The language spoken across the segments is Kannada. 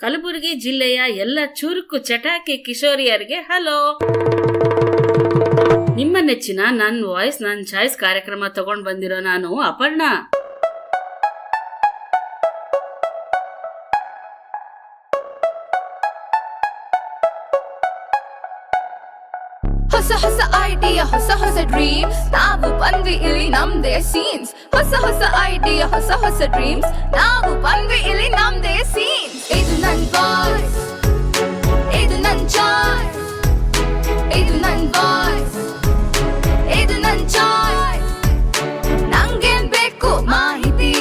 ಕಲಬುರಗಿ ಜಿಲ್ಲೆಯ ಎಲ್ಲ ಚುರುಕು ಚಟಾಕಿ ಕಿಶೋರಿಯರಿಗೆ ಹಲೋ. ನಿಮ್ಮ ನೆಚ್ಚಿನ ನನ್ನ ವಾಯ್ಸ್ ನನ್ನ ಚಾಯ್ಸ್ ಕಾರ್ಯಕ್ರಮ ತಗೊಂಡ್ ಬಂದಿರೋ ನಾನು ಅಪರ್ಣಾ. ಹೊಸ ಹೊಸ ಐಡಿಯಾ ಹೊಸ ಹೊಸ ಡ್ರೀಮ್ಸ್ ನಾವು ಬಂದ್ವಿ ಇಲ್ಲಿ ನಮ್ದೇ ಸೀನ್ಸ್. ಹೊಸ ಹೊಸ ಐಡಿಯಾ ಹೊಸ ಹೊಸ ಡ್ರೀಮ್ಸ್ ನಾವು ಬಂದ್ವಿ ಇಲ್ಲಿ ನಮ್ದೇ ಸೀನ್ಸ್. ಇದು ನನ್ ವಾಯ್ಸ್, ಇದು ನನ್ ಚಾಯ್ಸ್, ಇದು ನನ್ ವಾಯ್ಸ್, ಇದು ನನ್ ಚಾಯ್ಸ್. ನಂಗೇನ್ ಬೇಕು ಮಾಹಿತಿ,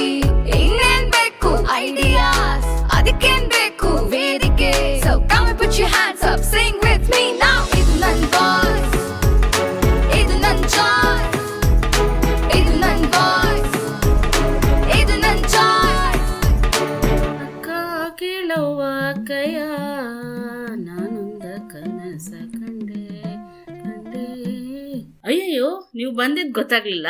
ಇನ್ನೇನ್ ಬೇಕು ಐಡಿಯಾಸ್, ಅದಕ್ಕೇನ್ ಬೇಕು ವೇದಿಕೆ. So come and put your hands up, sing with me now. ಇದು ನನ್ ವಾಯ್ಸ್, ಇದು ನನ್ ಚಾಯ್ಸ್, ಇದು ನನ್ ವಾಯ್ಸ್, ಇದು ನನ್ ಚಾಯ್ಸ್. ಅಕ್ಕ ಕೇಳವ್ವ ಕಯ ನಾನೊಂದ ಕನಸ ಕಂಡೆ. ಅಯ್ಯಯ್ಯೋ, ನೀವು ಬಂದಿದ್ ಗೊತ್ತಾಗ್ಲಿಲ್ಲ.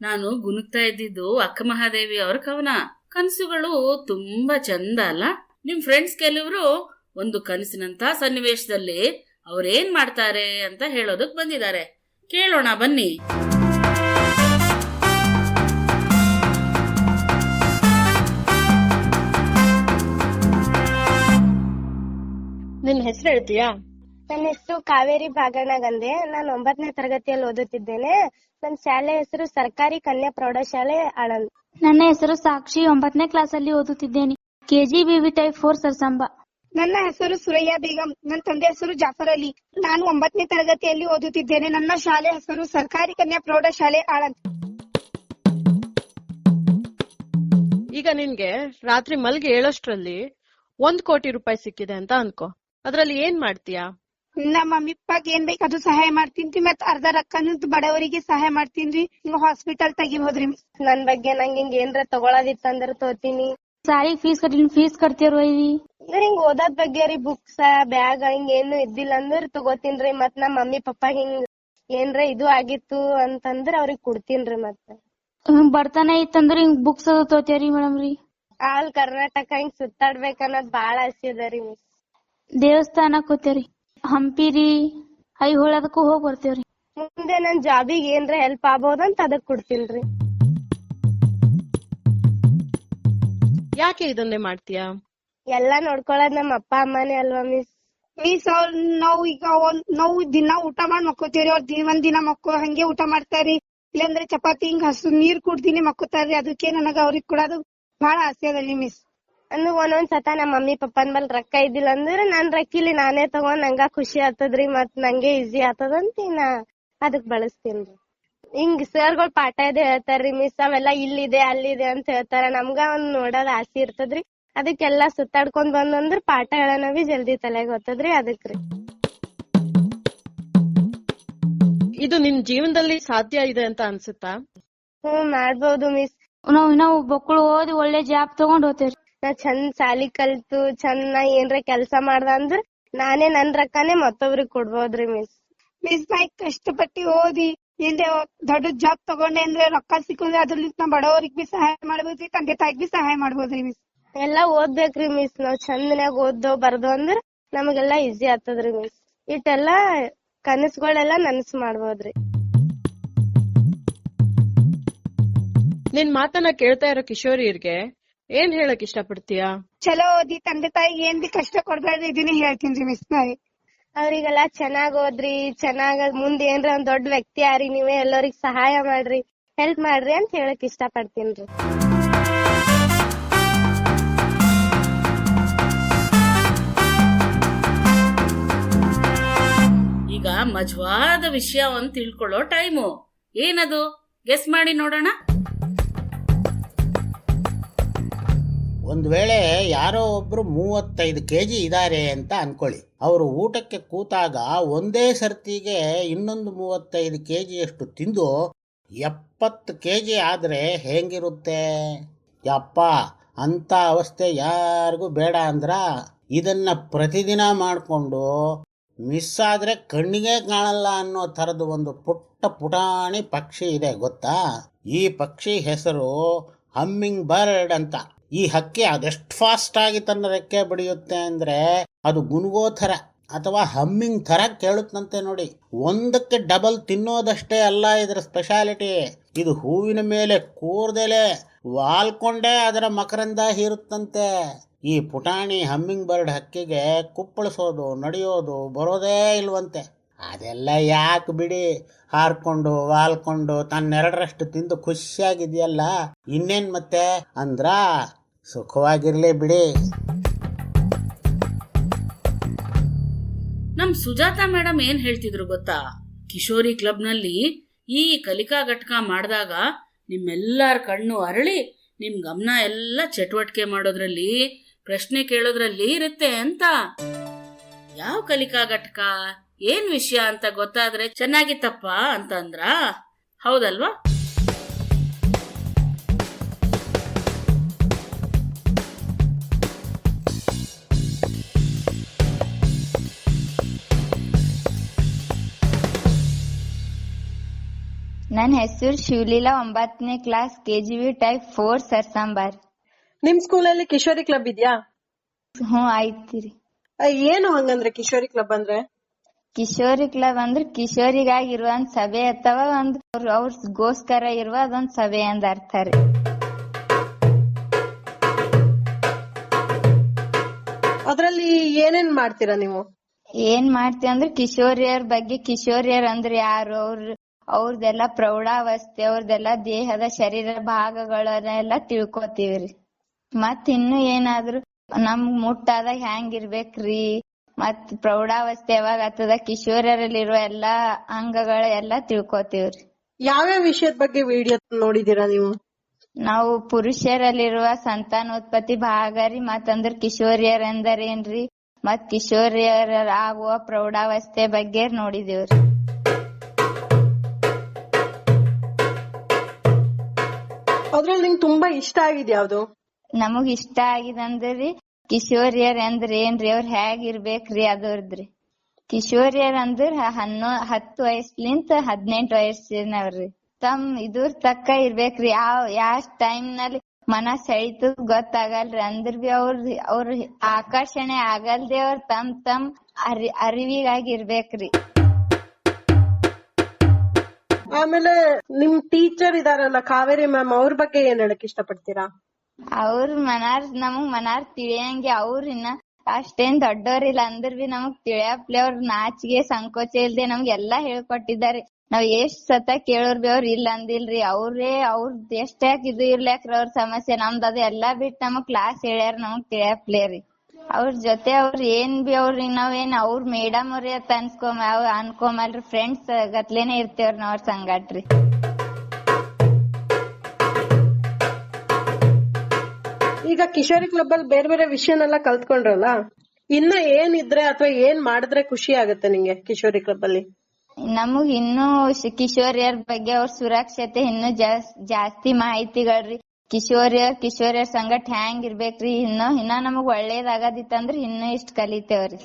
ನಾನು ಗುನುಗ್ತಾ ಇದ್ದಿದ್ದು ಅಕ್ಕ ಮಹಾದೇವಿ ಅವರ ಕವನ. ಕನಸುಗಳು ತುಂಬಾ ಚಂದ ಅಲ್ಲ? ನಿಮ್ ಫ್ರೆಂಡ್ಸ್ ಕೆಲವರು ಒಂದು ಕನಸಿನಂತ ಸನ್ನಿವೇಶದಲ್ಲಿ ಅವ್ರೇನ್ ಮಾಡ್ತಾರೆ ಅಂತ ಹೇಳೋದಕ್ ಬಂದಿದ್ದಾರೆ. ಕೇಳೋಣ ಬನ್ನಿ. ನಿನ್ ಹೆಸರು ಹೇಳ್ತೀಯಾ? ನನ್ನ ಹೆಸರು ಕಾವೇರಿ ಭಾಗಣ್ಣಗಂದೆ. ನಾನು 9ನೇ ತರಗತಿಯಲ್ಲಿ ಓದುತ್ತಿದ್ದೇನೆ. ನನ್ನ ಶಾಲೆ ಹೆಸರು ಸರ್ಕಾರಿ ಕನ್ಯಾ ಪ್ರೌಢಶಾಲೆ ಆಳಂದ್. ನನ್ನ ಹೆಸರು ಸಾಕ್ಷಿ, 9ನೇ ಕ್ಲಾಸ್ ಅಲ್ಲಿ ಓದುತ್ತಿದ್ದೇನೆ. KGBV type 4 ಸರ್ಸಂಬ. ನನ್ನ ಹೆಸರು ಸುರಯ್ಯ ಬೇಗಂ. ನನ್ನ ತಂದೆ ಹೆಸರು ಜಾಫರ್ ಅಲಿ. ನಾನು 9ನೇ ತರಗತಿಯಲ್ಲಿ ಓದುತ್ತಿದ್ದೇನೆ. ನನ್ನ ಶಾಲೆ ಹೆಸರು ಸರ್ಕಾರಿ ಕನ್ಯಾ ಪ್ರೌಢಶಾಲೆ ಆಳಂದ್. ಈಗ ನಿನ್ಗೆ ರಾತ್ರಿ ಮಲ್ಗೆ ಹೇಳೋಷ್ಟ್ರಲ್ಲಿ 1 ಕೋಟಿ ರೂಪಾಯಿ ಸಿಕ್ಕಿದೆ ಅಂತ ಅನ್ಕೋ. ಅದ್ರಲ್ಲಿ ಏನ್ ಮಾಡ್ತೀಯಾ? ನಮ್ಮ ಮಮ್ಮಿ ಪಪ್ಪಾಗ ಏನ್ ಬೇಕು ಅದು ಸಹಾಯ ಮಾಡ್ತೀನಿ, ಮತ್ ಅರ್ಧ ರೊಕ್ಕನು ಬಡವರಿಗೆ ಸಹಾಯ ಮಾಡ್ತೀನಿ. ಹಿಂಗ ಹಾಸ್ಪಿಟಲ್ ತೆಗಿಬೋದ್ರಿ. ನನ್ ಬಗ್ಗೆ ನಂಗೆ ಹಿಂಗ ಏನ್ರ ತಗೊಳದಿತ್ತಂದ್ರ ತೋತೀನಿ. ಸಾರಿ ಫೀಸ್ ಕಟ್ತಿರೋ ಇವ್ರ ಹಿಂಗ್ ಓದೋದ್ ಬಗ್ಗೆ ರೀ, ಬುಕ್ಸ್ ಬ್ಯಾಗ್ ಹಿಂಗ ಏನು ಇದ್ದಿಲ್ಲ ಅಂದ್ರ ತಗೋತೀನ್ರಿ. ಮತ್ ನಮ್ಮ ಮಮ್ಮಿ ಪಪ್ಪ ಹಿಂಗ್ ಏನ್ರ ಇದು ಆಗಿತ್ತು ಅಂತಂದ್ರ ಅವ್ರಿಗೆ ಕೊಡ್ತೀನ್ರಿ. ಮತ್ತ ಬಡತನ ಇತ್ತಂದ್ರ ಹಿಂಗ್ ಬುಕ್ಸ್ ಅದು ತೋತಿಯರಿ ಮೇಡಮ್ ರೀ. ಆಲ್ ಕರ್ನಾಟಕ ಹಿಂಗ್ ಸುತ್ತಾಡ್ಬೇಕನ್ನೋದ್ ಬಾಳ ಆಸೆ ಅದರಿ. ದೇವಸ್ಥಾನಕ್ ಹೋಗ್ತೇವ್ರಿ, ಹಂಪಿ ರೀ, ಐಹೊಳೆ ಅದಕ್ಕೂ ಹೋಗ್ ಬರ್ತೇವ್ರಿ. ಮುಂದೆ ನನ್ ಜಾಬಿಗೆ ಏನ್ರ ಹೆಲ್ಪ್ ಆಗ್ಬೋದಂತ ಅದಕ್ ಕೊಡ್ತೀನ್ರಿ. ಯಾಕೆ ಇದನ್ನೇ ಮಾಡ್ತೀಯಾ? ಎಲ್ಲಾ ನೋಡ್ಕೊಳದ್ ನಮ್ಮ ಅಪ್ಪ ಅಮ್ಮನೇ ಅಲ್ವಾ ಮಿಸ್. ನಾವು ಈಗ ನಾವು ದಿನ ಊಟ ಮಾಡಿ ಮಕ್ಕೋತೀವ್ರಿ. ಅವ್ರ ಒಂದ್ ದಿನ ಹಂಗೆ ಊಟ ಮಾಡ್ತಾರಿ. ಇಲ್ಲಾಂದ್ರೆ ಚಪಾತಿ ಹಿಂಗ್ ಹಸು ನೀರ್ ಕುಡ್ತೀನಿ ಮಕ್ಕೋತಾರ್ರಿ. ಅದಕ್ಕೆ ನನಗ ಅವ್ರಿಗೆ ಕೊಡೋದು ಬಹಳ ಆಸೆ ಅದರಿ ಮಿಸ್. ಅಂದ್ರ ಒಂದೊಂದ್ ಸತ ನಮ್ಮ ಮಮ್ಮಿ ಪಪ್ಪನ್ ಬಲ್ ರೊಕ್ಕ ಇದ್ದಿಲ್ಲ ಅಂದ್ರ ನನ್ ರೊಕ್ಕಿಲಿ ನಾನೇ ತಗೊಂಡ್ ನಂಗ ಖುಷಿ ಆಗ್ತದ್ರಿ. ಮತ್ ನಂಗೆ ಈಸಿ ಆಗ್ತದಂತ ನಾ ಅದಕ್ ಬಳಸ್ತೀನ್ರಿ. ಹಿಂಗ್ ಸರ್ಗಳು ಪಾಠ ಇದೆ ಹೇಳ್ತಾರ್ರಿ ಮಿಸ್, ಅವೆಲ್ಲಾ ಇಲ್ಲಿದೆ ಅಲ್ಲಿದೆ ಅಂತ ಹೇಳ್ತಾರ. ನಮ್ಗ ಒಂದ್ ನೋಡೋದ್ ಆಸೆ ಇರ್ತದ್ರಿ. ಅದಕ್ಕೆಲ್ಲಾ ಸುತ್ತಾಡ್ಕೊಂಡ್ ಬಂದಂದ್ರ ಪಾಠ ಹೇಳೋಣ ಬಿ ಜಲ್ದಿ ತಲೆಗ್ ಹೋಗ್ತದ್ರಿ. ಅದಕ್ರಿ ಇದು ನಿನ್ ಜೀವನದಲ್ಲಿ ಸಾಧ್ಯ ಇದೆ ಅಂತ ಅನ್ಸುತ್ತಾ? ಮಾಡ್ಬೋದು ಮಿಸ್. ನಾವು ಮಕ್ಕಳು ಓದಿ ಒಳ್ಳೆ ಜಾಬ್ ತಗೊಂಡ್ ಹೋಗ್ತೇವ್ರಿ. ನಾ ಚಂದ್ ಸಾಲಿ ಕಲ್ತು ಚಂದ ಏನ್ರ ಕೆಲ್ಸ ಮಾಡ್ದ ಅಂದ್ರ ನಾನೇ ನನ್ ರೊಕ್ಕನೇ ಮತ್ತೊಬ್ರಿಗೆ ಕೊಡ್ಬೋದ್ರಿ ಮಿಸ್. ನಾ ಕಷ್ಟಪಟ್ಟಿ ಓದಿ ಏನ್ರೆ ದೊಡ್ಡ ಜಾಬ್ ತಗೊಂಡೆ ಅಂದ್ರೆ ರೊಕ್ಕ ಸಿಕ್ಕಂದ್ರೆ ಅದ್ರಲ್ಲಿಂದ ಬಡವರಿಗೆ ಬಿ ಸಹಾಯ ಮಾಡ್ಬೋದ್ರಿ, ತಂದೆ ತಾಯಿಗ್ ಬಿ ಸಹಾಯ ಮಾಡ್ಬೋದ್ರಿ ಮಿಸ್. ಎಲ್ಲಾ ಓದ್ಬೇಕ್ರಿ ಮಿಸ್. ನಾವ್ ಚಂದನ್ಯಾಗ ಓದ್ದೋ ಬರ್ದೋ ಅಂದ್ರ ನಮಗೆಲ್ಲಾ ಈಸಿ ಆಗ್ತದ್ರಿ ಮಿಸ್. ಇಟ್ಟೆಲ್ಲಾ ಕನಸುಗಳೆಲ್ಲಾ ನನಸು ಮಾಡ್ಬೋದ್ರಿ. ನಿನ್ ಮಾತನ್ನ ಕೇಳ್ತಾ ಇರೋ ಕಿಶೋರಿಯರ್ಗೆ ಏನ್ ಹೇಳಕ್ ಇಷ್ಟ ಪಡ್ತೀಯಾ? ಚಲೋ ಓದಿ ತಂದೆ ತಾಯಿಗೆ ಏನ್ ಬಿ ಕಷ್ಟ ಕೊಡ್ಬೇಡ್ರಿ, ಇದನ್ನೇ ಹೇಳ್ತೀನಿ ಮಿಸ್. ಅವ್ರಿಗೆಲ್ಲಾ ಚೆನ್ನಾಗ್ ಓದ್ರಿ, ಚೆನ್ನಾಗ್ ಮುಂದ್ ಏನ್ರ ಒಂದ್ ದೊಡ್ಡ ವ್ಯಕ್ತಿ ಆರಿ, ನೀವೇ ಎಲ್ಲರಿಗ್ ಸಹಾಯ ಮಾಡ್ರಿ, ಹೆಲ್ಪ್ ಮಾಡ್ರಿ ಅಂತ ಹೇಳಕ್ ಇಷ್ಟ ಪಡ್ತೀನ್ರಿ. ಈಗ ಮಜವಾದ ವಿಷಯ ಒಂದ್ ತಿಳ್ಕೊಳ್ಳೋ ಟೈಮು. ಏನದು ಗೆಸ್ ಮಾಡಿ ನೋಡೋಣ. ಒಂದು ವೇಳೆ ಯಾರೋ ಒಬ್ರು 35 kg ಇದ್ದಾರೆ ಅಂತ ಅನ್ಕೊಳ್ಳಿ. ಅವರು ಊಟಕ್ಕೆ ಕೂತಾಗ ಒಂದೇ ಸರ್ತಿಗೆ ಇನ್ನೊಂದು 35 kg ಅಷ್ಟು ತಿಂದು 70 kg ಆದ್ರೆ ಹೇಗಿರುತ್ತೆ? ಯಪ್ಪ, ಅಂತ ಅವಸ್ಥೆ ಯಾರಿಗೂ ಬೇಡ ಅಂದ್ರ ಇದನ್ನ ಪ್ರತಿದಿನ ಮಾಡಿಕೊಂಡು ಮಿಸ್ ಆದ್ರೆ ಕಣ್ಣಿಗೆ ಕಾಣಲ್ಲ ಅನ್ನೋ ಥರದ ಒಂದು ಪುಟ್ಟ ಪುಟಾಣಿ ಪಕ್ಷಿ ಇದೆ ಗೊತ್ತಾ? ಈ ಪಕ್ಷಿ ಹೆಸರು ಹಮ್ಮಿಂಗ್ ಬರ್ಡ್ ಅಂತ. ಈ ಹಕ್ಕಿ ಅದೆಷ್ಟು ಫಾಸ್ಟಾಗಿ ತನ್ನ ರೆಕ್ಕೆ ಬಡಿಯುತ್ತೆ ಅಂದರೆ ಅದು ಗುನುಗೋ ಥರ ಅಥವಾ ಹಮ್ಮಿಂಗ್ ಥರ ಕೇಳುತ್ತಂತೆ ನೋಡಿ. ಒಂದಕ್ಕೆ ಡಬಲ್ ತಿನ್ನೋದಷ್ಟೇ ಅಲ್ಲ ಇದರ ಸ್ಪೆಷಾಲಿಟಿ. ಇದು ಹೂವಿನ ಮೇಲೆ ಕೂರ್ದೆಲೆ ವಾಲ್ಕೊಂಡೇ ಅದರ ಮಕರಂದ ಹೀರುತ್ತಂತೆ. ಈ ಪುಟಾಣಿ ಹಮ್ಮಿಂಗ್ ಬರ್ಡ್ ಹಕ್ಕಿಗೆ ಕುಪ್ಪಳಿಸೋದು, ನಡೆಯೋದು, ಬರೋದೇ ಇಲ್ವಂತೆ. ಅದೆಲ್ಲ ಯಾಕೆ ಬಿಡಿ, ಹಾರ್ಕೊಂಡು ವಾಲ್ಕೊಂಡು ತನ್ನೆರಡರಷ್ಟು ತಿಂದು ಖುಷಿಯಾಗಿದೆಯಲ್ಲ, ಇನ್ನೇನು ಮತ್ತೆ ಅಂದ್ರ ಸುಖವಾಗಿರ್ಲಿ ಬಿಡಿ. ನಮ್ ಸುಜಾತಾ ಮೇಡಮ್ ಏನ್ ಹೇಳ್ತಿದ್ರು ಗೊತ್ತಾ? ಕಿಶೋರಿ ಕ್ಲಬ್ನಲ್ಲಿ ಈ ಕಲಿಕಾ ಘಟಕ ಮಾಡಿದಾಗ ನಿಮ್ಮೆಲ್ಲರ ಕಣ್ಣು ಅರಳಿ ನಿಮ್ ಗಮನ ಎಲ್ಲ ಚಟುವಟಿಕೆ ಮಾಡೋದ್ರಲ್ಲಿ, ಪ್ರಶ್ನೆ ಕೇಳೋದ್ರಲ್ಲಿ ಇರುತ್ತೆ ಅಂತ. ಯಾವ ಕಲಿಕಾ ಘಟಕ, ಏನ್ ವಿಷಯ ಅಂತ ಗೊತ್ತಾದ್ರೆ ಚೆನ್ನಾಗಿತ್ತಪ್ಪ ಅಂತ ಅಂದ್ರ, ಹೌದಲ್ವಾ? ನನ್ನ ಹೆಸರು ಶಿವಲೀಲಾ, 9ನೇ ಕ್ಲಾಸ್, KGV ಟೈಪ್ 4 ಸರ್ಸಾಂಬಾರ್. ನಿಮ್ ಸ್ಕೂಲಲ್ಲಿ ಕಿಶೋರಿ ಕ್ಲಬ್ ಇದ್ಯಾ? ಹ್ಞೂ ಐತಿರಿ. ಏನು ಹಂಗಂದ್ರೆ ಕಿಶೋರಿ ಕ್ಲಬ್ ಅಂದ್ರೆ? ಕಿಶೋರಿ ಕ್ಲಬ್ ಅಂದ್ರೆ ಕಿಶೋರಿಗಾಗಿರುವ ಒಂದ್ ಸಭೆ ಅಥವಾ ಒಂದ್ ಅವ್ರಗೋಸ್ಕರ ಇರುವ ಅದೊಂದ್ ಸಭೆ ಅಂದ ಅರ್ಥ ರೀ. ಅದ್ರಲ್ಲಿ ಏನೇನ್ ಮಾಡ್ತೀರಾ ನೀವು? ಏನ್ ಮಾಡ್ತೀವಿ ಅಂದ್ರೆ ಕಿಶೋರಿಯರ್ ಬಗ್ಗೆ, ಕಿಶೋರಿಯರ್ ಅಂದ್ರೆ ಯಾರು, ಅವ್ರದೆಲ್ಲ ಪ್ರೌಢಾವಸ್ಥೆ, ಅವ್ರದೆಲ್ಲ ದೇಹದ ಶರೀರ ಭಾಗಗಳನ್ನೆಲ್ಲ ತಿಳ್ಕೊತೀವ್ರಿ. ಮತ್ ಇನ್ನು ಏನಾದ್ರು ನಮ್ಗ್ ಮುಟ್ಟಾದಾಗ ಹೆಂಗಿರ್ಬೇಕ್ರಿ, ಮತ್ ಪ್ರೌಢಾವಸ್ಥೆ ಯಾವಾಗ ಆಗ್ತದ, ಕಿಶೋರಿಯರಲ್ಲಿರುವ ಎಲ್ಲಾ ಅಂಗಗಳ ಎಲ್ಲಾ ತಿಳ್ಕೊತೀವ್ರಿ. ಯಾವ್ಯಾವ ವಿಷಯದ ಬಗ್ಗೆ ವಿಡಿಯೋ ನೋಡಿದೀರಾ ನೀವು? ನಾವು ಪುರುಷರಲ್ಲಿರುವ ಸಂತಾನೋತ್ಪತ್ತಿ ಭಾಗ ರೀ, ಮತ್ತಂದ್ರ ಕಿಶೋರಿಯರ್ ಎಂದರೇನ್ರಿ, ಮತ್ ಕಿಶೋರಿಯರ ಆಗುವ ಪ್ರೌಢಾವಸ್ಥೆ ಬಗ್ಗೆ ನೋಡಿದೇವ್ರಿ. ಅದ್ರಲ್ಲಿ ನಿಂಗೆ ತುಂಬಾ ಇಷ್ಟ ಆಗಿದ್ ಯಾವ್ದು? ನಮಗ್ ಇಷ್ಟ ಆಗಿದಂದ್ರಿ ಕಿಶೋರಿಯರ್ ಅಂದ್ರ ಏನ್ರಿ, ಅವ್ರ ಹೇಗಿರ್ಬೇಕ್ರಿ ಅದರ್ದ್ರಿ. ಕಿಶೋರಿಯರ್ ಅಂದ್ರ 10 ವಯಸ್ಲಿಂತ 18 ವಯಸ್ಸಿನವ್ರಿ. ತಮ್ ಇದ್ರ ತಕ್ಕ ಇರ್ಬೇಕ್ರಿ. ಯಾವ ಟೈಮ್ ನಲ್ಲಿ ಮನ ಸೆಳಿತು ಗೊತ್ತಾಗಲ್ರಿ, ಅಂದ್ರ ಬಿ ಅವ್ರ ಆಕರ್ಷಣೆ ಆಗಲ್ದೆ ಅವ್ರ ತಮ್ ಅರಿವಿಗಾಗಿರ್ಬೇಕ್ರಿ. ಆಮೇಲೆ ನಿಮ್ ಟೀಚರ್ ಇದಾರಲ್ಲ ಕಾವೇರಿ ಮ್ಯಾಮ್, ಅವ್ರ ಬಗ್ಗೆ ಏನ್ ಹೇಳಕ್ ಇಷ್ಟ ಪಡ್ತೀರಾ? ಅವ್ರ ನಮಗ್ ಮನಾರ್ ತಿಳಿಯಂಗೆ, ಅವ್ರ ಇನ್ನ ಅಷ್ಟೇನ್ ದೊಡ್ಡವ್ರಿಲ್ಲ ಅಂದ್ರ ಬಿ ನಮಗ್ ತಿಳಿಯಪ್ಲೆ ಅವ್ರ ನಾಚಿಗೆ ಸಂಕೋಚ ಇಲ್ದೆ ನಮ್ಗೆ ಎಲ್ಲಾ ಹೇಳ್ಕೊಟ್ಟಿದಾರಿ. ನಾವ್ ಎಷ್ಟ್ ಸತ ಕೇಳೋರ್ ಬಿ ಅವ್ರ ಇಲ್ಲ ಅಂದಿಲ್ರಿ. ಅವ್ರದ್ ಎಷ್ಟಾಕ್ ಇದು ಇರ್ಲಾಕ್ರಿ ಅವ್ರ ಸಮಸ್ಯೆ, ನಮ್ದು ಅದು ಎಲ್ಲಾ ಬಿಟ್ಟು ನಮಗ್ ಕ್ಲಾಸ್ ಹೇಳ್ಯಾರ, ನಮಗ್ ತಿಳಿಯಪ್ಲೆ ರೀ. ಅವ್ರ ಜೊತೆ ಅವ್ರ ಏನ್ ಬಿ ಅವ್ರಿಗೆ ನಾವೇನ್ ಅವ್ರ ಮೇಡಮ್ ಅವ್ರಿ ಅಂತ ಅನ್ಕೊಮಲ್ರಿ, ಫ್ರೆಂಡ್ಸ್ ಗತ್ಲೇನೆ ಇರ್ತೇವ್ರಿ ನಾವ್ ಅವ್ರ ಸಂಗಾಟ್ರಿ. ಈಗ ಕಿಶೋರಿ ಕ್ಲಬ್ ಅಲ್ಲಿ ಬೇರೆ ಬೇರೆ ವಿಷಯನೆಲ್ಲ ಕಲ್ತ್ಕೊಂಡ್ರಲ್ಲ, ಇನ್ನ ಏನಿದ್ರೆ ಅಥವಾ ಏನ್ ಮಾಡಿದ್ರೆ ಖುಷಿ ಆಗುತ್ತೆ ನಿಂಗೆ ಕಿಶೋರಿ ಕ್ಲಬ್ ಅಲ್ಲಿ? ನಮಗ್ ಇನ್ನೂ ಕಿಶೋರಿಯರ್ ಬಗ್ಗೆ ಅವ್ರ ಸುರಕ್ಷತೆ ಇನ್ನೂ ಜಾಸ್ತಿ ಮಾಹಿತಿಗಳ್ರಿ. ಕಿಶೋರಿಯರ್ ಸಂಗಟ್ ಹ್ಯಾಂಗ್ ಇರ್ಬೇಕ್ರಿ, ಇನ್ನ ನಮಗ್ ಒಳ್ಳೇದಾಗದಿತ್ತಂದ್ರ ಇನ್ನೂ ಇಷ್ಟ ಕಲಿತೇವ್ರಿ.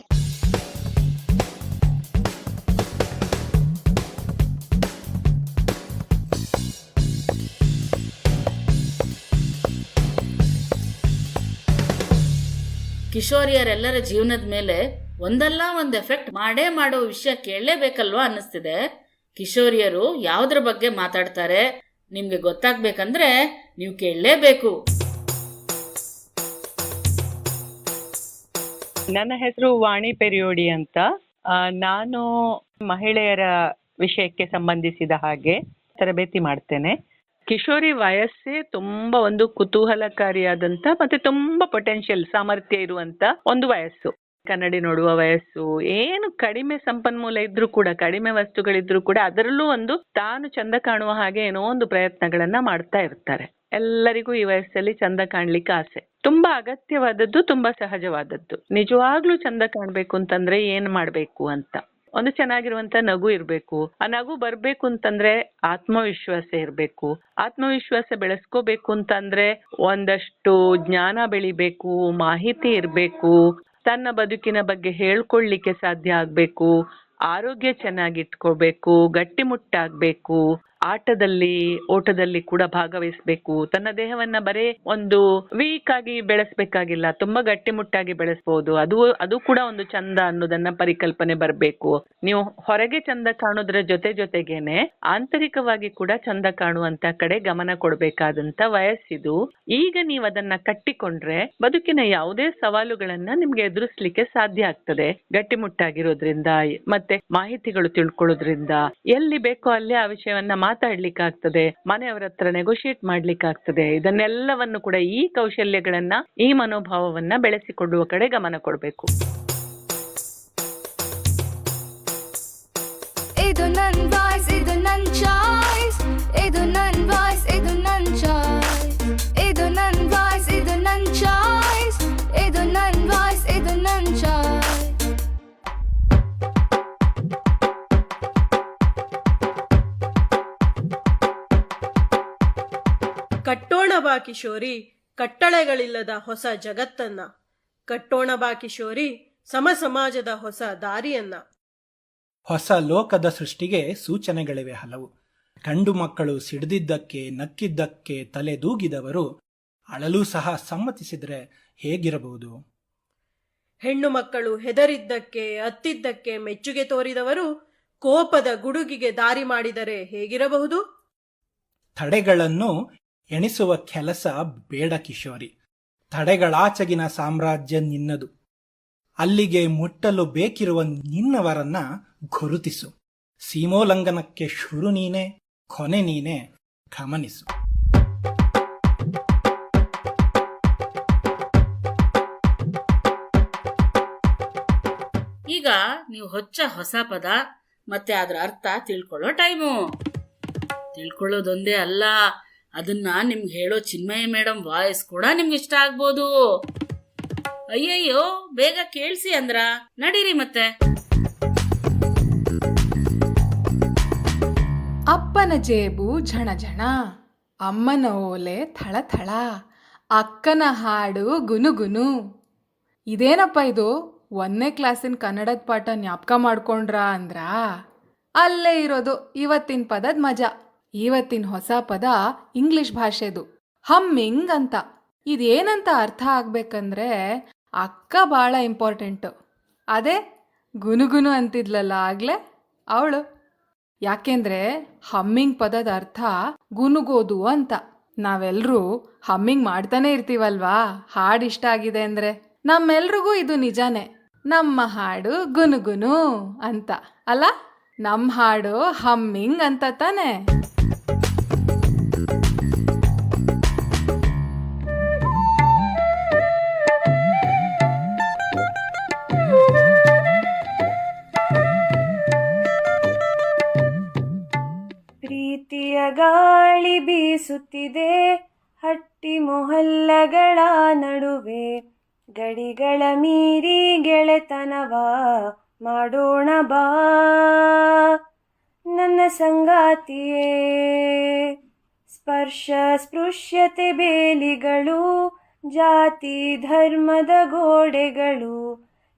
ಕಿಶೋರಿಯರೆಲ್ಲರ ಜೀವನದ ಮೇಲೆ ಒಂದಲ್ಲ ಒಂದ್ ಎಫೆಕ್ಟ್ ಮಾಡೋ ವಿಷಯ ಕೇಳಲೇಬೇಕಲ್ವಾ ಅನ್ನಿಸ್ತಿದೆ. ಕಿಶೋರಿಯರು ಯಾವ್ದ್ರ ಬಗ್ಗೆ ಮಾತಾಡ್ತಾರೆ ನಿಮ್ಗೆ ಗೊತ್ತಾಗ್ಬೇಕಂದ್ರೆ ನೀವು ಕೇಳಲೇಬೇಕು. ನನ್ನ ಹೆಸರು ವಾಣಿ ಪೆರಿಯೋಡಿ ಅಂತ. ನಾನು ಮಹಿಳೆಯರ ವಿಷಯಕ್ಕೆ ಸಂಬಂಧಿಸಿದ ಹಾಗೆ ತರಬೇತಿ ಮಾಡ್ತೇನೆ. ಕಿಶೋರಿ ವಯಸ್ಸೇ ತುಂಬಾ ಒಂದು ಕುತೂಹಲಕಾರಿಯಾದಂತ ಮತ್ತೆ ತುಂಬಾ ಪೊಟೆನ್ಶಿಯಲ್ ಸಾಮರ್ಥ್ಯ ಇರುವಂತ ಒಂದು ವಯಸ್ಸು. ಕನ್ನಡಿ ನೋಡುವ ವಯಸ್ಸು. ಏನು ಕಡಿಮೆ ಸಂಪನ್ಮೂಲ ಇದ್ರೂ ಕೂಡ, ಕಡಿಮೆ ವಸ್ತುಗಳಿದ್ರು ಕೂಡ ಅದರಲ್ಲೂ ಒಂದು ತಾನು ಚಂದ ಕಾಣುವ ಹಾಗೆ ಏನೋ ಒಂದು ಪ್ರಯತ್ನಗಳನ್ನ ಮಾಡ್ತಾ ಇರ್ತಾರೆ. ಎಲ್ಲರಿಗೂ ಈ ವಯಸ್ಸಲ್ಲಿ ಚಂದ ಕಾಣ್ಲಿಕ್ಕೆ ಆಸೆ. ತುಂಬಾ ಅಗತ್ಯವಾದದ್ದು, ತುಂಬಾ ಸಹಜವಾದದ್ದು. ನಿಜವಾಗ್ಲೂ ಚಂದ ಕಾಣ್ಬೇಕು ಅಂತಂದ್ರೆ ಏನ್ ಮಾಡ್ಬೇಕು ಅಂತ, ಒಂದು ಚೆನ್ನಾಗಿರುವಂತ ನಗು ಇರ್ಬೇಕು. ಆ ನಗು ಬರ್ಬೇಕು ಅಂತಂದ್ರೆ ಆತ್ಮವಿಶ್ವಾಸ ಇರ್ಬೇಕು. ಆತ್ಮವಿಶ್ವಾಸ ಬೆಳೆಸ್ಕೋಬೇಕು ಅಂತಂದ್ರೆ ಒಂದಷ್ಟು ಜ್ಞಾನ ಬೆಳಿಬೇಕು, ಮಾಹಿತಿ ಇರ್ಬೇಕು, ತನ್ನ ಬದುಕಿನ ಬಗ್ಗೆ ಹೇಳ್ಕೊಳ್ಳಿಕ್ಕೆ ಸಾಧ್ಯ ಆಗ್ಬೇಕು, ಆರೋಗ್ಯ ಚೆನ್ನಾಗಿಟ್ಕೋಬೇಕು, ಗಟ್ಟಿಮುಟ್ಟಾಗ್ಬೇಕು, ಆಟದಲ್ಲಿ ಓಟದಲ್ಲಿ ಕೂಡ ಭಾಗವಹಿಸಬೇಕು. ತನ್ನ ದೇಹವನ್ನ ಬರೇ ಒಂದು ವೀಕ್ ಆಗಿ ಬೆಳೆಸ್ಬೇಕಾಗಿಲ್ಲ, ತುಂಬಾ ಗಟ್ಟಿಮುಟ್ಟಾಗಿ ಬೆಳೆಸಬಹುದು. ಅದು ಕೂಡ ಒಂದು ಚಂದ ಅನ್ನೋದನ್ನ ಪರಿಕಲ್ಪನೆ ಬರಬೇಕು. ನೀವು ಹೊರಗೆ ಚಂದ ಕಾಣೋದ್ರ ಜೊತೆಗೇನೆ ಆಂತರಿಕವಾಗಿ ಕೂಡ ಚಂದ ಕಾಣುವಂತ ಕಡೆ ಗಮನ ಕೊಡ್ಬೇಕಾದಂತ ವಯಸ್ಸಿದು. ಈಗ ನೀವು ಅದನ್ನ ಕಟ್ಟಿಕೊಂಡ್ರೆ ಬದುಕಿನ ಯಾವುದೇ ಸವಾಲುಗಳನ್ನ ನಿಮ್ಗೆ ಎದುರಿಸ್ಲಿಕ್ಕೆ ಸಾಧ್ಯ ಆಗ್ತದೆ. ಗಟ್ಟಿಮುಟ್ಟಾಗಿರೋದ್ರಿಂದ ಮತ್ತೆ ಮಾಹಿತಿಗಳು ತಿಳ್ಕೊಳ್ಳೋದ್ರಿಂದ ಎಲ್ಲಿ ಬೇಕೋ ಅಲ್ಲಿ ಆ ವಿಷಯವನ್ನ ಮಾತಾಡ್ಲಿಕ್ಕೆ ಆಗ್ತದೆ, ಮನೆಯವರ ಹತ್ರ ನೆಗೋಷಿಯೇಟ್ ಮಾಡ್ಲಿಕ್ಕೆ ಆಗ್ತದೆ. ಇದನ್ನೆಲ್ಲವನ್ನು ಕೂಡ ಈ ಕೌಶಲ್ಯಗಳನ್ನ, ಈ ಮನೋಭಾವವನ್ನ ಬೆಳೆಸಿಕೊಳ್ಳುವ ಕಡೆ ಗಮನ ಕೊಡ್ಬೇಕು. ಇದು ನನ್ ವಾಯ್ಸ್, ಇದು ನನ್ ಚಾಯ್ಸ್, ಇದು ನನ್ ವಾಯ್ಸ್, ಇದು ನನ್ ಚಾಯ್ಸ್, ಇದು ನನ್ ವಾಯ್ಸ್, ಇದು ನನ್ ಚಾಯ್ಸ್, ಇದು ನನ್ ವಾಯ್ಸ್, ಇದು ನನ್ ಚಾಯ್ಸ್. ಕಟ್ಟೋಣ ಬಾ ಕಿಶೋರಿ ಕಟ್ಟಳೆಗಳಿಲ್ಲದ ಹೊಸ ಜಗತ್ತನ್ನ, ಕಟ್ಟೋಣ ಬಾ ಕಿಶೋರಿ ಸಮ ಸಮಾಜದ ಹೊಸ ದಾರಿಯನ್ನ. ಹೊಸ ಲೋಕದ ಸೃಷ್ಟಿಗೆ ಸೂಚನೆಗಳಿವೆ ಹಲವು. ಗಂಡು ಮಕ್ಕಳು ಸಿಡಿದಿದ್ದಕ್ಕೆ ನಕ್ಕಿದ್ದಕ್ಕೆ ತಲೆದೂಗಿದವರು ಅಳಲು ಸಹ ಸಮ್ಮತಿಸಿದ್ರೆ ಹೇಗಿರಬಹುದು? ಹೆಣ್ಣು ಮಕ್ಕಳು ಹೆದರಿದ್ದಕ್ಕೆ ಅತ್ತಿದ್ದಕ್ಕೆ ಮೆಚ್ಚುಗೆ ತೋರಿದವರು ಕೋಪದ ಗುಡುಗಿಗೆ ದಾರಿ ಮಾಡಿದರೆ ಹೇಗಿರಬಹುದು? ತಡೆಗಳನ್ನು ಎಣಿಸುವ ಕೆಲಸ ಬೇಡ ಕಿಶೋರಿ. ತಡೆಗಳಾಚೆಗಿನ ಸಾಮ್ರಾಜ್ಯ ನಿನ್ನದು. ಅಲ್ಲಿಗೆ ಮುಟ್ಟಲು ಬೇಕಿರುವ ನಿನ್ನವರನ್ನ ಗುರುತಿಸು. ಸೀಮೋಲ್ಲಂಘನಕ್ಕೆ ಶುರು ನೀನೆ, ಕೊನೆ ನೀನೆ, ಗಮನಿಸು. ಈಗ ನೀವು ಹೊಸ ಪದ ಮತ್ತೆ ಅದರ ಅರ್ಥ ತಿಳ್ಕೊಳ್ಳೋ ಟೈಮು. ತಿಳ್ಕೊಳ್ಳೋದೊಂದೇ ಅಲ್ಲ, ಅದನ್ನ ನಿಮ್ಗೆ ಹೇಳೋ ಚಿನ್ಮಯ ಮೇಡಮ್ ವಾಯ್ಸ್ ಕೂಡ ನಿಮ್ಗೆ ಇಷ್ಟ ಆಗ್ಬೋದು. ಅಯ್ಯಯ್ಯೋ, ಬೇಗ ಕೇಳಿಸಿ ಅಂದ್ರ, ನಡೀರಿ ಮತ್ತೆ. ಅಪ್ಪನ ಜೇಬು ಝಣ ಝಣ, ಅಮ್ಮನ ಓಲೆ ಥಳ ಥಳ, ಅಕ್ಕನ ಹಾಡು ಗುನುಗುನು. ಇದೇನಪ್ಪ ಇದು? 1ನೇ ಕ್ಲಾಸಿನ ಕನ್ನಡದ ಪಾಠ ಜ್ಞಾಪಕ ಮಾಡ್ಕೊಂಡ್ರ ಅಂದ್ರ? ಅಲ್ಲೇ ಇರೋದು ಇವತ್ತಿನ ಪದದ ಮಜಾ. ಇವತ್ತಿನ ಹೊಸ ಪದ ಇಂಗ್ಲಿಷ್ ಭಾಷೆದು, ಹಮ್ಮಿಂಗ್ ಅಂತ. ಇದೇನಂತ ಅರ್ಥ ಆಗ್ಬೇಕಂದ್ರೆ ಅಕ್ಕ ಭಾಳ ಇಂಪಾರ್ಟೆಂಟು. ಅದೇ ಗುನುಗುನು ಅಂತಿದ್ಲಲ್ಲ ಆಗ್ಲೇ ಅವಳು. ಯಾಕೆಂದ್ರೆ ಹಮ್ಮಿಂಗ್ ಪದದ ಅರ್ಥ ಗುನುಗೋದು ಅಂತ. ನಾವೆಲ್ಲರೂ ಹಮ್ಮಿಂಗ್ ಮಾಡ್ತಾನೆ ಇರ್ತೀವಲ್ವಾ ಹಾಡು ಇಷ್ಟ ಆಗಿದೆ ಅಂದ್ರೆ. ನಮ್ಮೆಲ್ರಿಗೂ ಇದು ನಿಜಾನೇ, ನಮ್ಮ ಹಾಡು ಗುನುಗುನು ಅಂತ ಅಲ್ಲ, ನಮ್ಮ ಹಾಡು ಹಮ್ಮಿಂಗ್ ಅಂತ ತಾನೆ. ಪ್ರೀತಿಯ ಗಾಳಿ ಬೀಸುತ್ತಿದೆ ಹಟ್ಟಿ ಮೊಹಲ್ಲಗಳ ನಡುವೆ, ಗಡಿಗಳ ಮೀರಿ ಗೆಳೆತನವ ಮಾಡೋಣ ಬಾ ನನ್ನ ಸಂಗಾತಿಯೇ. ಸ್ಪರ್ಶ ಸ್ಪೃಶ್ಯತೆ ಬೇಲಿಗಳು, ಜಾತಿ ಧರ್ಮದ ಗೋಡೆಗಳು,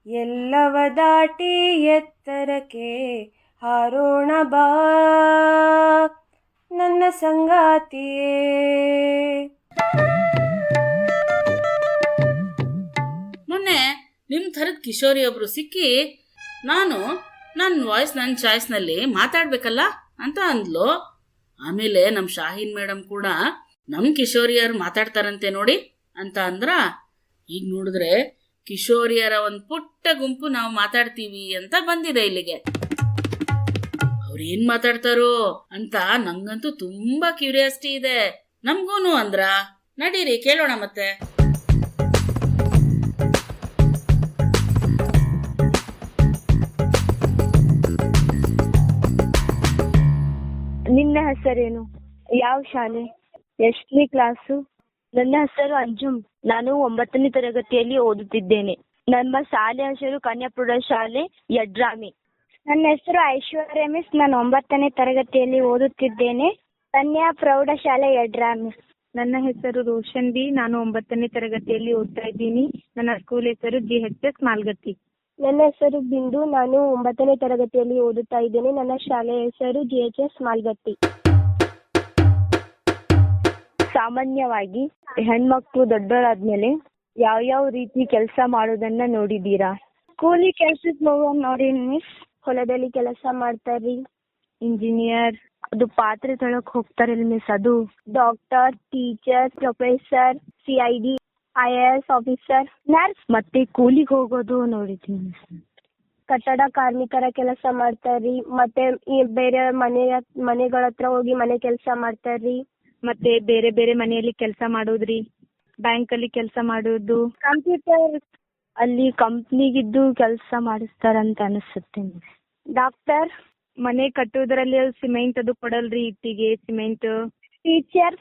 ಎಲ್ಲವ ದಾಟಿ ಎತ್ತರಕ್ಕೆ ಹಾರೋಣ ಬಾ ನನ್ನ ಸಂಗಾತಿಯೇ. ಮೊನ್ನೆ ನಿಮ್ ಥರದ ಕಿಶೋರಿ ಒಬ್ರು ಸಿಕ್ಕಿ, ನಾನು ನನ್ನ ವಾಯ್ಸ್ ನನ್ನ ಚಾಯ್ಸ್ನಲ್ಲಿ ಮಾತಾಡ್ಬೇಕಲ್ಲ ಅಂತ ಅಂದ್ಲು. ಆಮೇಲೆ ನಮ್ಮ ಶಾಹೀನ್ ಮೇಡಮ್ ಕೂಡ ನಮ್ ಕಿಶೋರಿಯರು ಮಾತಾಡ್ತಾರಂತೆ ನೋಡಿ ಅಂತ ಅಂದ್ರ. ಈಗ ನೋಡಿದ್ರೆ ಕಿಶೋರಿಯರ ಒಂದು ಪುಟ್ಟ ಗುಂಪು ನಾವು ಮಾತಾಡ್ತೀವಿ ಅಂತ ಬಂದಿದೆ ಇಲ್ಲಿಗೆ. ಅವ್ರೇನ್ ಮಾತಾಡ್ತಾರೋ ಅಂತ ನಂಗಂತೂ ತುಂಬಾ ಕ್ಯೂರಿಯಾಸಿಟಿ ಇದೆ. ನಮ್ಗೂನು ಅಂದ್ರ, ನಡೀರಿ ಕೇಳೋಣ ಮತ್ತೆ. ನಿನ್ನ ಹೆಸರೇನು? ಯಾವ ಶಾಲೆ? ಎಷ್ಟನೇ ಕ್ಲಾಸು? ನನ್ನ ಹೆಸರು ಅಂಜುಮ್. ನಾನು 9ನೇ ತರಗತಿಯಲ್ಲಿ ಓದುತ್ತಿದ್ದೇನೆ. ನಮ್ಮ ಶಾಲೆ ಹೆಸರು ಕನ್ಯಾಪುರ ಶಾಲೆ ಯಡ್ರಾಮಿ. ನನ್ನ ಹೆಸರು ಐಶ್ವರ್ಯ ಮಿಸ್. ನಾನು 9ನೇ ತರಗತಿಯಲ್ಲಿ ಓದುತ್ತಿದ್ದೇನೆ. ಕನ್ಯಾ ಪ್ರೌಢಶಾಲೆ ಯಡ್ರಾಮಿ. ನನ್ನ ಹೆಸರು ರೋಷನ್ ಬಿ. ನಾನು 9ನೇ ತರಗತಿಯಲ್ಲಿ ಓದ್ತಾ ಇದ್ದೀನಿ. ನನ್ನ ಸ್ಕೂಲ್ ಹೆಸರು GHS ಮಾಲ್ಗತ್ತಿ. ನನ್ನ ಹೆಸರು ಬಿಂದು. ನಾನು 9ನೇ ತರಗತಿಯಲ್ಲಿ ಓದುತ್ತಾ ಇದ್ದೇನೆ. ನನ್ನ ಶಾಲೆ ಹೆಸರು GHS ಮಾಲ್ಗತ್ತಿ. ಸಾಮಾನ್ಯವಾಗಿ ಹೆಣ್ಮಕ್ಳು ದೊಡ್ಡವರಾದ್ಮೇಲೆ ಯಾವ್ಯಾವ ರೀತಿ ಕೆಲಸ ಮಾಡೋದನ್ನ ನೋಡಿದೀರಾ? ಕೂಲಿ ಕೆಲ್ಸಕ್ ಹೋಗೋನ್ ನೋಡಿ ಮಿಸ್. ಹೊಲದಲ್ಲಿ ಕೆಲಸ ಮಾಡ್ತಾರ್ರಿ. ಇಂಜಿನಿಯರ್, ಅದು ಪಾತ್ರೆ ತೊಳಕ್ ಹೋಗ್ತಾರಲ್ಲ ಮಿಸ್, ಅದು doctor, teacher, professor, CID, IAS officer, nurse. ಮತ್ತೆ ಕೂಲಿಗೆ ಹೋಗೋದು ನೋಡಿದ್ದೀನಿ ಮಿಸ್. ಕಟ್ಟಡ ಕಾರ್ಮಿಕರ ಕೆಲಸ ಮಾಡ್ತಾರ್ರಿ. ಮತ್ತೆ ಈ ಬೇರೆ ಮನೆಗಳ ಹತ್ರ ಹೋಗಿ ಮನೆ ಕೆಲಸ ಮಾಡ್ತಾರ್ರಿ. ಮತ್ತೆ ಬೇರೆ ಬೇರೆ ಮನೆಯಲ್ಲಿ ಕೆಲಸ ಮಾಡೋದ್ರಿ, ಬ್ಯಾಂಕ್ ಅಲ್ಲಿ ಕೆಲಸ ಮಾಡೋದು, ಕಂಪ್ಯೂಟರ್ ಅಲ್ಲಿ ಕಂಪ್ನಿಗಿದ್ದು ಕೆಲಸ ಮಾಡಿಸ್ತಾರಂತ ಅನಿಸುತ್ತೆ ಮಿಸ್. ಡಾಕ್ಟರ್, ಮನೆ ಕಟ್ಟೋದ್ರಲ್ಲಿ ಸಿಮೆಂಟ್ ಅದು ಕೊಡಲ್ರಿ, ಇಟ್ಟಿಗೆ ಸಿಮೆಂಟ್. ಟೀಚರ್,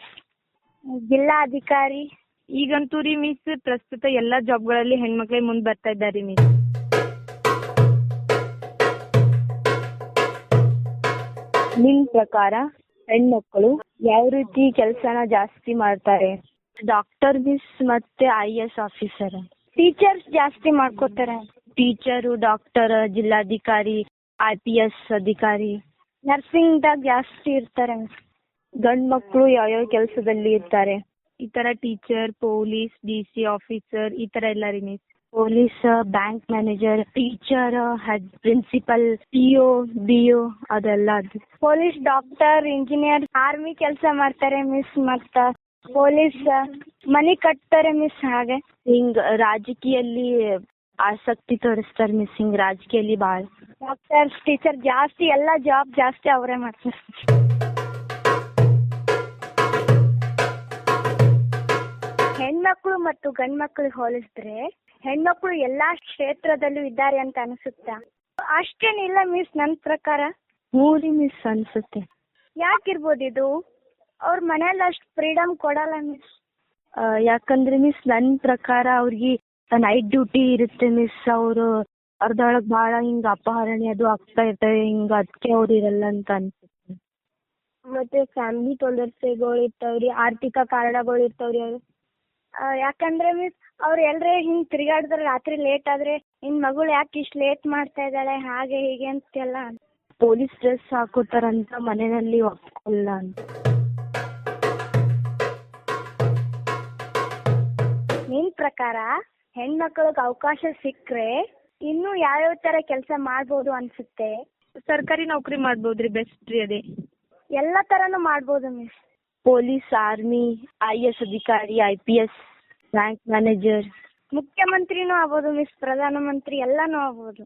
ಜಿಲ್ಲಾಧಿಕಾರಿ. ಈಗಂತೂ ರೀ ಮಿಸ್ ಪ್ರಸ್ತುತ ಎಲ್ಲಾ ಜಾಬ್ಗಳಲ್ಲಿ ಹೆಣ್ಮಕ್ಳೇ ಮುಂದ್ ಬರ್ತಾ ಇದ್ದಾರೆ ಮಿಸ್. ನಿಮ್ ಪ್ರಕಾರ ಹೆಣ್ಮಕ್ಳು ಯಾವ ರೀತಿ ಕೆಲಸನ ಜಾಸ್ತಿ ಮಾಡ್ತಾರೆ? ಡಾಕ್ಟರ್ ಮಿಸ್ ಮತ್ತೆ IAS ಆಫೀಸರ್. ಟೀಚರ್ಸ್ ಜಾಸ್ತಿ ಮಾಡ್ಕೋತಾರೆ. ಟೀಚರು, ಡಾಕ್ಟರ್, ಜಿಲ್ಲಾಧಿಕಾರಿ, IPS ಅಧಿಕಾರಿ. ನರ್ಸಿಂಗ್ ದಾಗ ಜಾಸ್ತಿ ಇರ್ತಾರೆ. ಗಂಡ್ ಮಕ್ಳು ಯಾವ್ಯಾವ ಕೆಲಸದಲ್ಲಿ ಇರ್ತಾರೆ? ಈ ತರ ಟೀಚರ್, ಪೊಲೀಸ್, DC ಆಫೀಸರ್, ಈ ತರ ಎಲ್ಲ ರೀ miss. Police, bank manager, teacher, head principal, PO, BO ಅದೆಲ್ಲ. ಪೊಲೀಸ್, ಡಾಕ್ಟರ್, ಇಂಜಿನಿಯರ್, ಆರ್ಮಿ ಕೆಲಸ ಮಾಡ್ತಾರೆ ಮಿಸ್. ಮತ್ತ ಪೊಲೀಸ್ ಮನಿ ಕಟ್ತಾರೆ ಮಿಸ್. ಹಾಗೆ ಹಿಂಗ್ ರಾಜಕೀಯಲ್ಲಿ ಆಸಕ್ತಿ ತೋರಿಸ್ತಾರೆ ಮಿಸ್. ಹಿಂಗ್ ರಾಜಕೀಯಲ್ಲಿ ಬಾಳ. ಡಾಕ್ಟರ್, ಟೀಚರ್ ಜಾಸ್ತಿ ಎಲ್ಲ ಜಾಬ್ ಜಾಸ್ತಿ ಅವರೇ ಮಾಡ್ತಾರೆ. ಹೆಣ್ಮಕ್ಳು ಮತ್ತು ಗಂಡ್ಮಕ್ಳು ಹೋಲಿಸಿದ್ರೆ ಹೆಣ್ಮಕ್ಳು ಎಲ್ಲಾ ಕ್ಷೇತ್ರದಲ್ಲೂ ಇದ್ದಾರೆ ಅಂತ ಅನಿಸುತ್ತಾ? ಅಷ್ಟೇನಿಲ್ಲ ಮಿಸ್ ನನ್ ಪ್ರಕಾರ. ಮೂರಿ ಮಿಸ್ ಅನ್ಸುತ್ತೆ. ಯಾಕಿರ್ಬೋದು ಇದು? ಅವ್ರ ಮನೇಲಿ ಅಷ್ಟು ಫ್ರೀಡಮ್ ಕೊಡಲ್ಲ ಮಿಸ್. ಯಾಕಂದ್ರೆ ಮಿಸ್ ನನ್ ಪ್ರಕಾರ ಅವ್ರಿಗೆ ನೈಟ್ ಡ್ಯೂಟಿ ಇರುತ್ತೆ ಮಿಸ್. ಅವರು ಅರ್ಧೊಳಗ್ ಬಹಳ ಹಿಂಗ ಅಪಹರಣೆ ಅದು ಆಗ್ತಾ ಇರ್ತವೆ, ಹಿಂಗ ಅದಕ್ಕೆ ಅವ್ರು ಇರಲ್ಲ ಅಂತ ಅನ್ಸುತ್ತೆ. ಮತ್ತೆ ಫ್ಯಾಮಿಲಿ ತೊಂದರೆಗಳು ಇರ್ತಾವ್ರಿ, ಆರ್ಥಿಕ ಕಾರಣಗಳು ಇರ್ತಾವ್ರಿ. ಅವ್ರು ಯಾಕಂದ್ರೆ ಮಿಸ್ ಅವ್ರ ಎಲ್ರೇ ಹಿಂಗ್ ತಿರ್ಗಾಡಿದ್ರೆ ರಾತ್ರಿ ಲೇಟ್ ಆದ್ರೆ ನಿನ್ ಮಗಳು ಯಾಕೆ ಇಷ್ಟು ಲೇಟ್ ಮಾಡ್ತಾ ಇದ್ದಾಳೆ ಹಾಗೆ ಹೀಗೆ ಅಂತೆಲ್ಲ. ಪೊಲೀಸ್ ಡ್ರೆಸ್ ಹಾಕೋತಾರಂತ ಮನೆಯಲ್ಲಿ ಒಪ್ಕೊಳ್ಳ ಅಂತ. ನಿನ್ ಪ್ರಕಾರ ಹೆಣ್ಮಕ್ಳಿಗೆ ಅವಕಾಶ ಸಿಕ್ಕ್ರೆ ಇನ್ನು ಯಾವ್ಯಾವ ತರ ಕೆಲಸ ಮಾಡ್ಬೋದು ಅನ್ಸುತ್ತೆ? ಸರ್ಕಾರಿ ನೌಕರಿ ಮಾಡ್ಬೋದ್ರಿ, ಬೆಸ್ಟ್ ರೀ ಅದೇ. ಎಲ್ಲಾ ತರನು ಮಾಡ್ಬೋದು ಮಿಸ್. ಪೊಲೀಸ್, ಆರ್ಮಿ, IAS ಅಧಿಕಾರಿ, IPS, ಬ್ಯಾಂಕ್ ಮ್ಯಾನೇಜರ್, ಮುಖ್ಯಮಂತ್ರಿನೂ ಆಗ್ಬೋದು ಮಿಸ್, ಪ್ರಧಾನ ಮಂತ್ರಿ ಎಲ್ಲಾನು ಆಗ್ಬೋದು.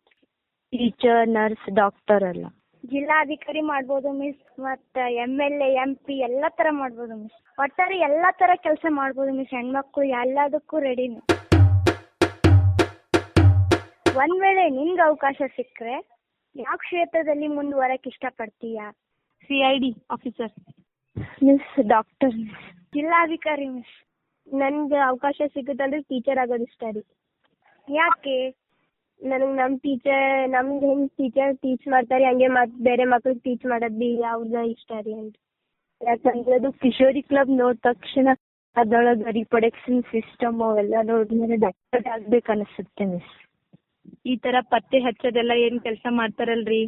ಟೀಚರ್, ನರ್ಸ್, ಡಾಕ್ಟರ್ ಎಲ್ಲ. ಜಿಲ್ಲಾಧಿಕಾರಿ ಮಾಡ್ಬೋದು ಮಿಸ್. ಮತ್ತ MLA, MP ಎಲ್ಲಾ ತರ ಮಾಡ್ಬೋದು ಮಿಸ್. ಒಟ್ಟಾರೆ ಎಲ್ಲಾ ತರ ಕೆಲಸ ಮಾಡ್ಬೋದು ಮಿಸ್. ಹೆಣ್ಮಕ್ಳು ಎಲ್ಲದಕ್ಕೂ ರೆಡಿನು. ಒಂದ್ ವೇಳೆ ನಿನ್ಗೆ ಅವಕಾಶ ಸಿಕ್ಕ್ರೆ ಯಾವ ಕ್ಷೇತ್ರದಲ್ಲಿ ಮುಂದುವರಕ್ ಇಷ್ಟಪಡ್ತೀಯಾ? CID officer miss. Doctor miss. ಜಿಲ್ಲಾಧಿಕಾರಿ ಮಿಸ್. ನನ್ಗೆ ಅವಕಾಶ ಸಿಗುತ್ತಂದ್ರೆ ಟೀಚರ್ ಆಗೋದು ಇಷ್ಟ ರೀ. ಯಾಕೆ? ನನಗೆ ನಮ್ಗೆ ಹೆಂಗ್ ಟೀಚರ್ ಟೀಚ್ ಮಾಡ್ತಾರೆ ಹಂಗೆ ಬೇರೆ ಮಕ್ಳಿಗೆ ಟೀಚ್ ಮಾಡೋದ್ ಬಿ ಯಾವ್ದ ಇಷ್ಟ ರೀ ಅಂತ. ಯಾಕಂದ್ರೆ ಅದು ಕಿಶೋರಿ ಕ್ಲಬ್ ನೋಡಿದ ತಕ್ಷಣ ಅದ್ರೊಳಗೆ ರಿಪ್ರೊಡಕ್ಷನ್ ಸಿಸ್ಟಮ್ ಅವೆಲ್ಲ ನೋಡಿದ್ಮೇಲೆ ಡಾಕ್ಟರ್ ಆಗ್ಬೇಕು ಅನಿಸುತ್ತೆ ಮಿಸ್. ಈ ತರ ಪತ್ತೆ ಹಚ್ಚೋದೆಲ್ಲ ಏನ್ ಕೆಲಸ ಮಾಡ್ತಾರಲ್ರಿ,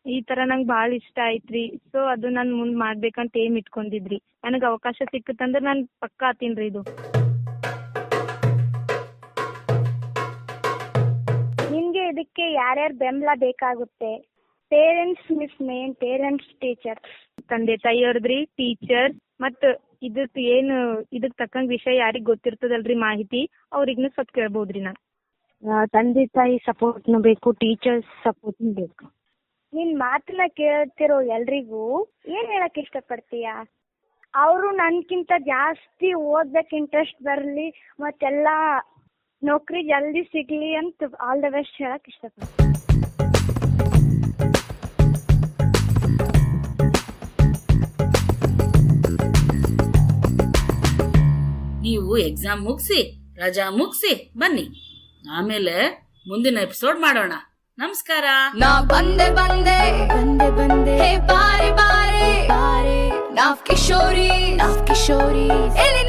ಈ ತರ ನಂಗೆ ಭಾಳ ಇಷ್ಟ ಆಯ್ತ್ರಿ. ಸೊ ಅದು ನಾನು ಮುಂದ್ ಮಾಡ್ಬೇಕಂತ ಏಮ್ ಇಟ್ಕೊಂಡಿದ್ರಿ. ನನಗೆ ಅವಕಾಶ ಸಿಕ್ಕತ್ತಂದ್ರೆ ನಾನು ಪಕ್ಕ ಆತೀನ್ರಿ ಇದು. ನಿಮ್ಗೆ ಇದಕ್ಕೆ ಯಾರ್ಯಾರ ಬೆಂಬಲ ಬೇಕಾಗುತ್ತೆ? Parents miss, main parents, teacher. ತಂದೆ ತಾಯಿಯವ್ರದ್ರಿ, ಟೀಚರ್, ಮತ್ ಇದಕ್ ಏನು ಇದಕ್ ತಕ್ಕಂಗ್ ವಿಷಯ ಯಾರಿಗ್ ಗೊತ್ತಿರ್ತದಲ್ರಿ ಮಾಹಿತಿ, ಅವ್ರಿಗ್ನು ಸ್ವಲ್ಪ ಕೇಳ್ಬೋದ್ರಿ. ನಾ ತಂದೆ ತಾಯಿ ಸಪೋರ್ಟ್ನು ಬೇಕು, ಟೀಚರ್ಸ್ ಸಪೋರ್ಟ್ನು ಬೇಕು. ನಿನ್ ಮಾತನ್ನ ಕೇಳ್ತಿರೋ ಎಲ್ರಿಗೂ ಏನ್ ಹೇಳಕ್ ಇಷ್ಟಪಡ್ತೀಯಾ? ಅವರು ನನ್ಕಿಂತ ಜಾಸ್ತಿ ಓದ್ಬೇಕು, ಇಂಟ್ರೆಸ್ಟ್ ಬರ್ಲಿ, ಮತ್ತೆಲ್ಲಾ ನೌಕರಿ ಜಲ್ದಿ ಸಿಗ್ಲಿ ಅಂತ ಆಲ್ ದ ಬೆಸ್ಟ್ ಹೇಳಕ್ ಇಷ್ಟಪಡ್ತೀನಿ. ನೀವು ಎಕ್ಸಾಮ್ ಮುಗಿಸಿ ರಜಾ ಮುಗಿಸಿ ಬನ್ನಿ, ಆಮೇಲೆ ಮುಂದಿನ ಎಪಿಸೋಡ್ ಮಾಡೋಣ. ನಮಸ್ಕಾರ. ನಾ ಬಂದೆ ಬಂದೆ ಬಂದೆ ಬಂದೆ ಬಾರೆ ಬಾರೆ ಬಾರೆ ನಾವ್ ಕಿಶೋರಿ ಇಲ್ಲಿ